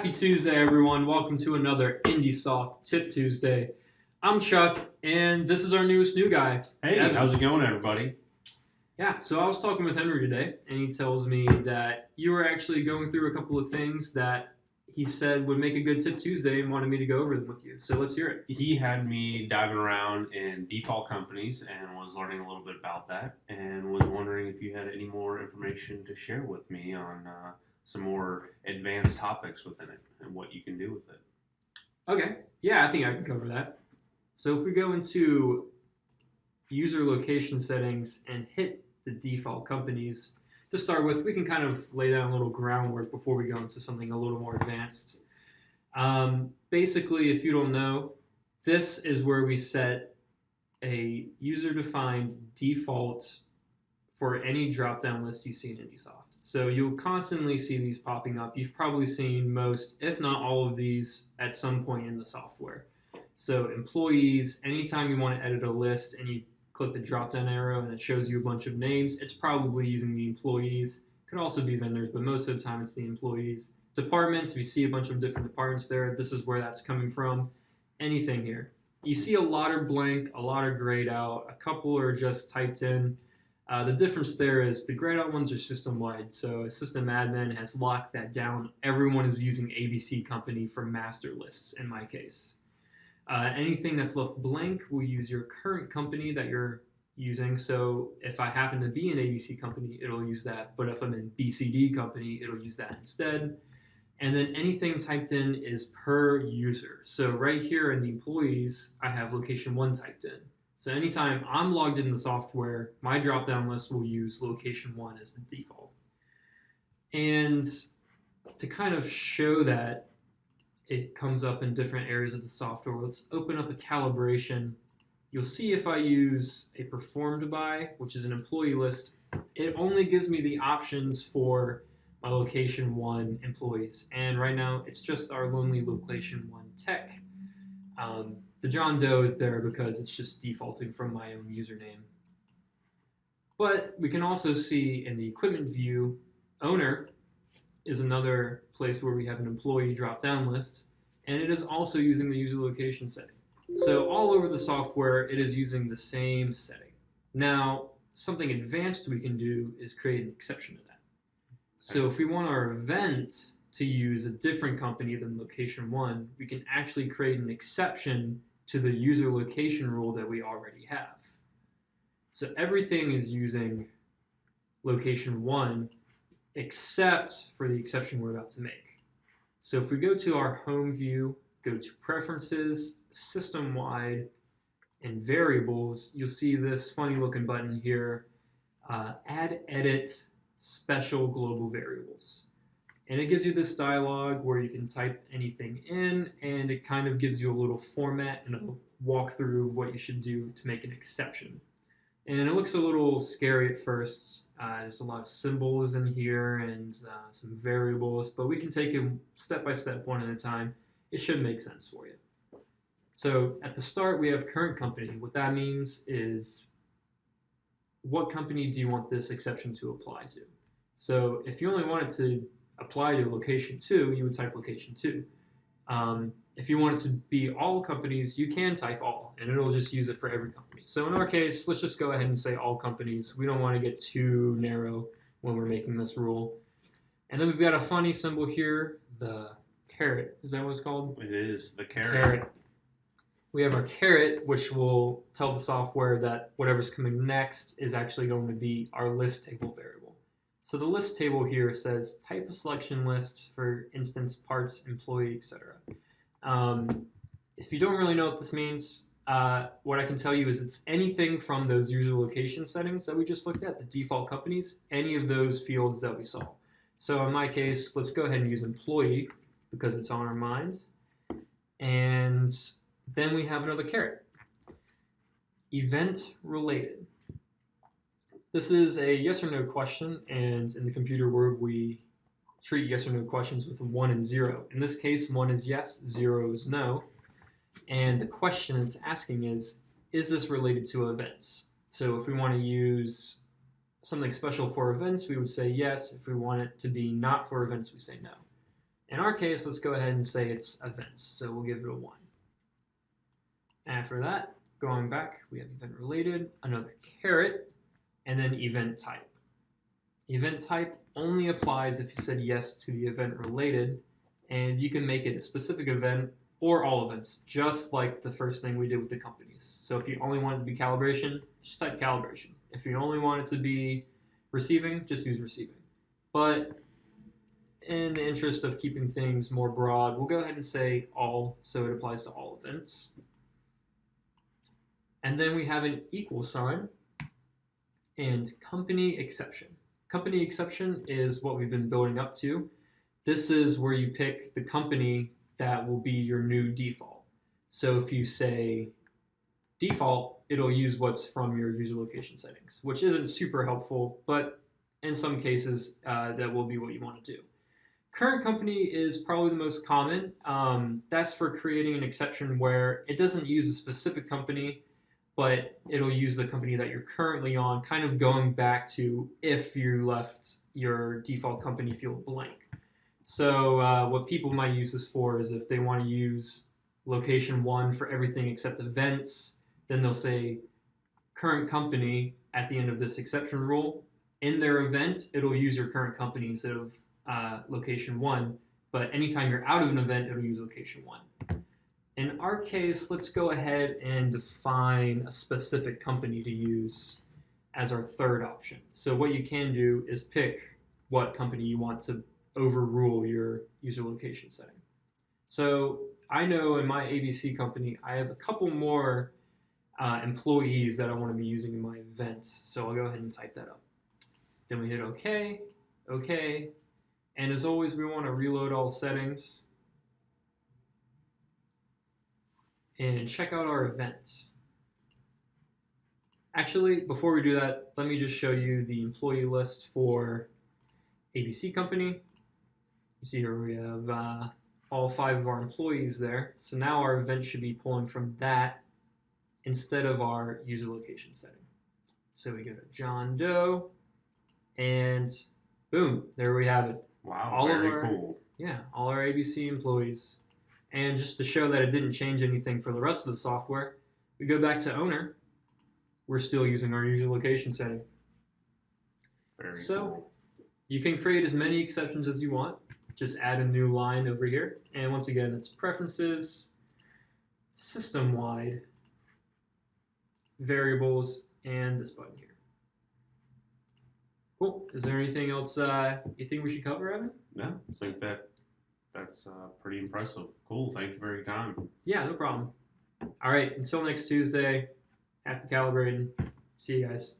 Happy Tuesday, everyone. Welcome to another IndySoft Tip Tuesday. I'm Chuck, and this is our newest new guy. Hey, Evan. how's it going, everybody? Yeah, so I was talking with Henry today, and he tells me that you were actually going through a couple of things that he said would make a good Tip Tuesday and wanted me to go over them with you. So let's hear it. He had me diving around in default companies and was learning a little bit about that and was wondering if you had any more information to share with me on some more advanced topics within it and what you can do with it. Okay, yeah, I think I can cover that. So if we go into user location settings and hit the default companies, to start with, we can kind of lay down a little groundwork before we go into something a little more advanced. Basically, if you don't know, this is where we set a user-defined default for any drop-down list you see in IndySoft. So you'll constantly see these popping up. You've probably seen most, if not all of these, at some point in the software. So employees, anytime you want to edit a list and you click the drop-down arrow and it shows you a bunch of names, it's probably using the employees. It could also be vendors, but most of the time it's the employees. Departments, if you see a bunch of different departments there, this is where that's coming from. Anything here. You see a lot are blank, a lot are grayed out, a couple are just typed in. The difference there is the grayed out ones are system-wide, so a system admin has locked that down. Everyone is using ABC company for master lists in my case. Anything that's left blank will use your current company that you're using. So if I happen to be an ABC company, it'll use that. But if I'm in BCD company, it'll use that instead. And then anything typed in is per user. So right here in the employees, I have location 1 typed in. So anytime I'm logged in the software, my drop-down list will use location 1 as the default. And to kind of show that it comes up in different areas of the software, let's open up a calibration. You'll see if I use a performed by, which is an employee list, it only gives me the options for my location 1 employees. And right now, it's just our lonely location 1 tech. The John Doe is there because it's just defaulting from my own username. But we can also see in the equipment view, owner is another place where we have an employee drop-down list, and it is also using the user location setting. So all over the software, it is using the same setting. Now, something advanced we can do is create an exception to that. So if we want our event to use a different company than location 1, we can actually create an exception to the user location rule that we already have. So everything is using location 1 except for the exception we're about to make. So if we go to our home view, go to preferences, system-wide, and variables, you'll see this funny looking button here, add edit special global variables. And it gives you this dialog where you can type anything in, and it kind of gives you a little format and a walkthrough of what you should do to make an exception. And it looks a little scary at first. There's a lot of symbols in here and some variables, but we can take them step by step, one at a time. It should make sense for you. So at the start, we have current company. What that means is what company do you want this exception to apply to? So if you only want it to apply to location 2, you would type location 2. If you want it to be all companies, you can type all, and it'll just use it for every company. So in our case, let's just go ahead and say all companies. We don't want to get too narrow when we're making this rule. And then we've got a funny symbol here, the caret. Is that what it's called? It is the Caret. We have our caret, which will tell the software that whatever's coming next is actually going to be our list table variable. So the list table here says type of selection list for instance, parts, employee, etc. If you don't really know what this means, what I can tell you is it's anything from those user location settings that we just looked at, the default companies, any of those fields that we saw. So in my case, let's go ahead and use employee because it's on our mind. And then we have another caret. Event related. This is a yes or no question, and in the computer world, we treat yes or no questions with a 1 and 0. In this case, 1 is yes, 0 is no. And the question it's asking is this related to events? So if we want to use something special for events, we would say yes. If we want it to be not for events, we say no. In our case, let's go ahead and say it's events. So we'll give it a 1. After that, going back, we have event related, another caret, and then event type. Event type only applies if you said yes to the event related, and you can make it a specific event or all events, just like the first thing we did with the companies. So if you only want it to be calibration, just type calibration. If you only want it to be receiving, just use receiving. But in the interest of keeping things more broad, we'll go ahead and say all, so it applies to all events. And then we have an equal sign and company exception. Company exception is what we've been building up to. This is where you pick the company that will be your new default. So if you say default, it'll use what's from your user location settings, which isn't super helpful, but in some cases, that will be what you want to do. Current company is probably the most common. That's for creating an exception where it doesn't use a specific company, but it'll use the company that you're currently on, kind of going back to if you left your default company field blank. So what people might use this for is if they want to use location 1 for everything except events, then they'll say current company at the end of this exception rule. In their event, it'll use your current company instead of location 1, but anytime you're out of an event, it'll use location 1. In our case, let's go ahead and define a specific company to use as our third option. So what you can do is pick what company you want to overrule your user location setting. So I know in my ABC company, I have a couple more employees that I want to be using in my event. So I'll go ahead and type that up. Then we hit OK, OK. And as always, we want to reload all settings and check out our events. Actually, before we do that, let me just show you the employee list for ABC company. You see here we have all 5 of our employees there. So now our event should be pulling from that instead of our user location setting. So we go to John Doe, and boom, there we have it. Wow, very cool. Yeah, all our ABC employees. And just to show that it didn't change anything for the rest of the software, we go back to owner. We're still using our user location setting. Very so cool. You can create as many exceptions as you want. Just add a new line over here. And once again, it's preferences, system-wide, variables, and this button here. Cool. Is there anything else you think we should cover, Evan? No, I think that's pretty impressive. Cool. Thank you for your time. Yeah, no problem. All right. Until next Tuesday, happy calibrating. See you guys.